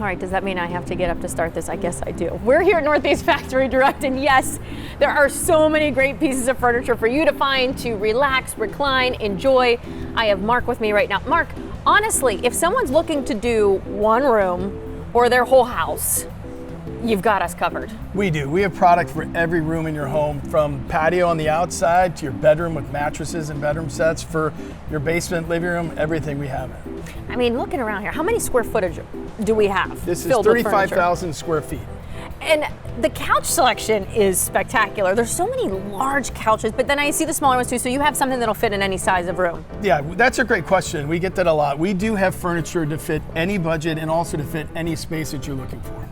right, does that mean I have to get up to start this? I guess I do. We're here at Northeast Factory Direct, and yes, there are so many great pieces of furniture for you to find, to relax, recline, enjoy. I have Mark with me right now. Mark, honestly, if someone's looking to do one room or their whole house, you've got us covered. We do. We have product for every room in your home, from patio on the outside to your bedroom with mattresses and bedroom sets, for your basement, living room, everything we have it. I mean, looking around here, how many square footage do we have? This is 35,000 square feet. And the couch selection is spectacular. There's so many large couches, but then I see the smaller ones too, so you have something that'll fit in any size of room. Yeah, that's a great question. We get that a lot. We do have furniture to fit any budget and also to fit any space that you're looking for.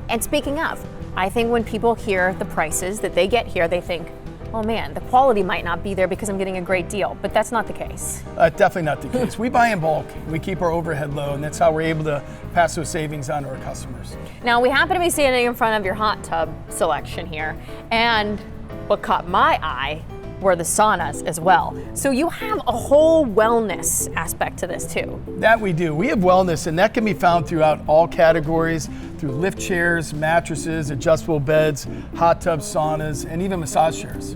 And speaking of, I think when people hear the prices that they get here, they think, oh man, the quality might not be there because I'm getting a great deal, but that's not the case. Definitely not the case. We buy in bulk, we keep our overhead low, and that's how we're able to pass those savings on to our customers. Now, we happen to be standing in front of your hot tub selection here, and what caught my eye were the saunas as well. So you have a whole wellness aspect to this too. That we do. We have wellness, and that can be found throughout all categories, through lift chairs, mattresses, adjustable beds, hot tubs, saunas, and even massage chairs.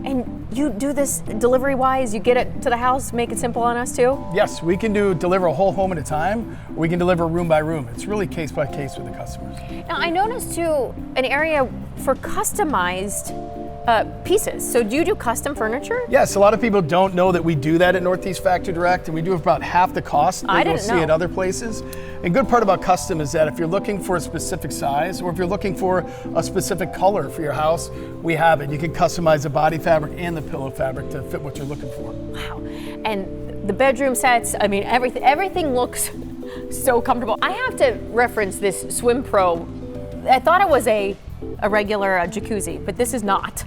And you do this delivery-wise? You get it to the house, make it simple on us too? Yes, we can deliver a whole home at a time, or we can deliver room by room. It's really case by case with the customers. Now, I noticed too an area for customized pieces. So do you do custom furniture? Yes, a lot of people don't know that we do that at Northeast Factory Direct, and we do it for about half the cost that you'll see at other places. And good part about custom is that if you're looking for a specific size, or if you're looking for a specific color for your house, we have it. You can customize the body fabric and the pillow fabric to fit what you're looking for. Wow. And the bedroom sets, I mean, everything looks so comfortable. I have to reference this Swim Pro. I thought it was a regular jacuzzi, but this is not.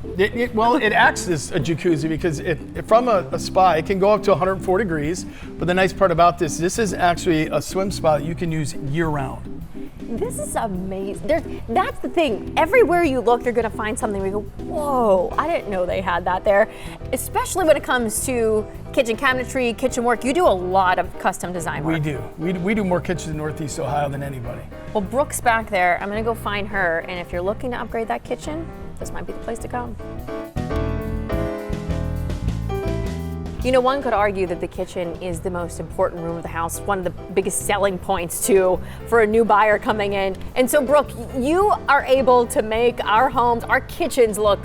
Well, it acts as a jacuzzi because from a spa, it can go up to 104 degrees. But the nice part about this is actually a swim spa that you can use year-round. This is amazing. That's the thing. Everywhere you look, you're going to find something where you go, whoa, I didn't know they had that there. Especially when it comes to kitchen cabinetry, kitchen work. You do a lot of custom design work. We do. We do more kitchens in Northeast Ohio than anybody. Well, Brooke's back there. I'm going to go find her. And if you're looking to upgrade that kitchen, this might be the place to come. You know, one could argue that the kitchen is the most important room of the house, one of the biggest selling points too for a new buyer coming in. And so, Brooke, you are able to make our homes, our kitchens look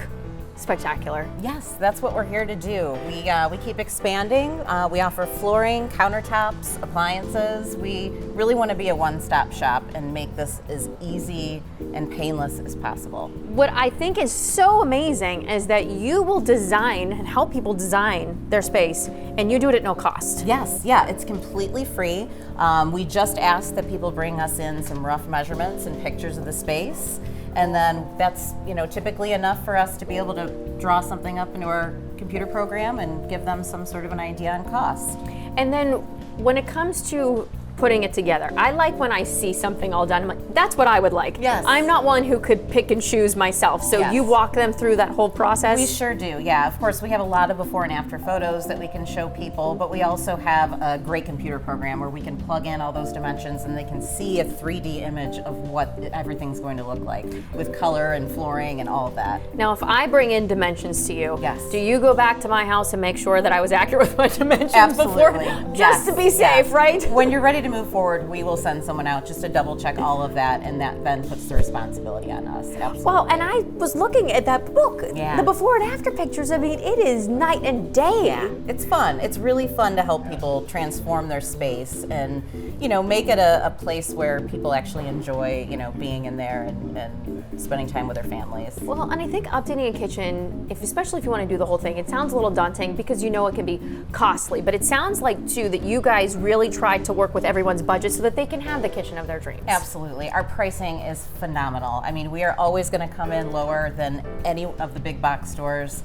spectacular. Yes, that's what we're here to do. We keep expanding. We offer flooring, countertops, appliances. We really want to be a one-stop shop and make this as easy and painless as possible. What I think is so amazing is that you will design and help people design their space, and you do it at no cost. Yes, yeah, it's completely free. We just ask that people bring us in some rough measurements and pictures of the space. And then that's, typically enough for us to be able to draw something up into our computer program and give them some sort of an idea on cost. And then when it comes to putting it together, I like when I see something all done. I'm like, that's what I would like. Yes. I'm not one who could pick and choose myself. So Yes. You walk them through that whole process? We sure do, yeah. Of course, we have a lot of before and after photos that we can show people, but we also have a great computer program where we can plug in all those dimensions and they can see a 3D image of what everything's going to look like with color and flooring and all of that. Now, if I bring in dimensions to you, Yes. do you go back to my house and make sure that I was accurate with my dimensions Absolutely. before? Yes, Just to be safe, yes. right? When you're ready to move forward, we will send someone out just to double check all of that, and that then puts the responsibility on us. Absolutely. Well, and I was looking at that book, Yeah. the before and after pictures. I mean, it is night and day. Yeah, it's fun. It's really fun to help people transform their space and, make it a place where people actually enjoy, being in there and spending time with their families. Well, and I think updating a kitchen, especially if you want to do the whole thing, it sounds a little daunting because it can be costly. But it sounds like, too, that you guys really tried to work with everyone's budget so that they can have the kitchen of their dreams. Absolutely. Our pricing is phenomenal. I mean, we are always going to come in lower than any of the big box stores.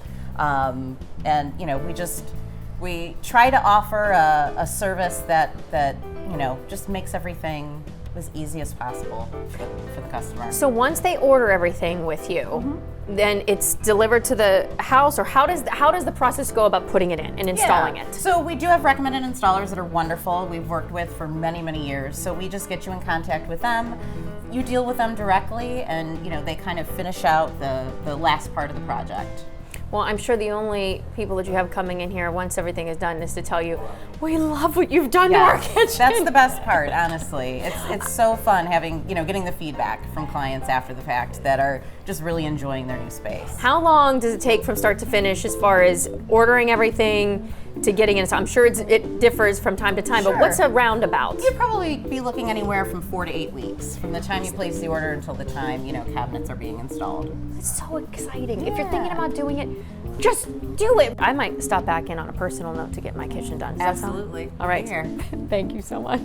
We try to offer a service that just makes everything as easy as possible for the customer. So once they order everything with you, then it's delivered to the house, or how does the process go about putting it in and installing it? So we do have recommended installers that are wonderful. We've worked with for many, many years. So we just get you in contact with them. You deal with them directly, and they kind of finish out the last part of the project. Well, I'm sure the only people that you have coming in here once everything is done is to tell you, we love what you've done to our kitchen. That's the best part, honestly. It's so fun having, getting the feedback from clients after the fact that are just really enjoying their new space. How long does it take from start to finish as far as ordering everything to getting it? I'm sure it differs from time to time, but what's a roundabout? You'd probably be looking anywhere from 4 to 8 weeks from the time you place the order until the time, cabinets are being installed. It's so exciting. If you're thinking about doing it, just do it. I might stop back in on a personal note to get my kitchen done. Does that sound- Absolutely. All right. Be here. Thank you so much.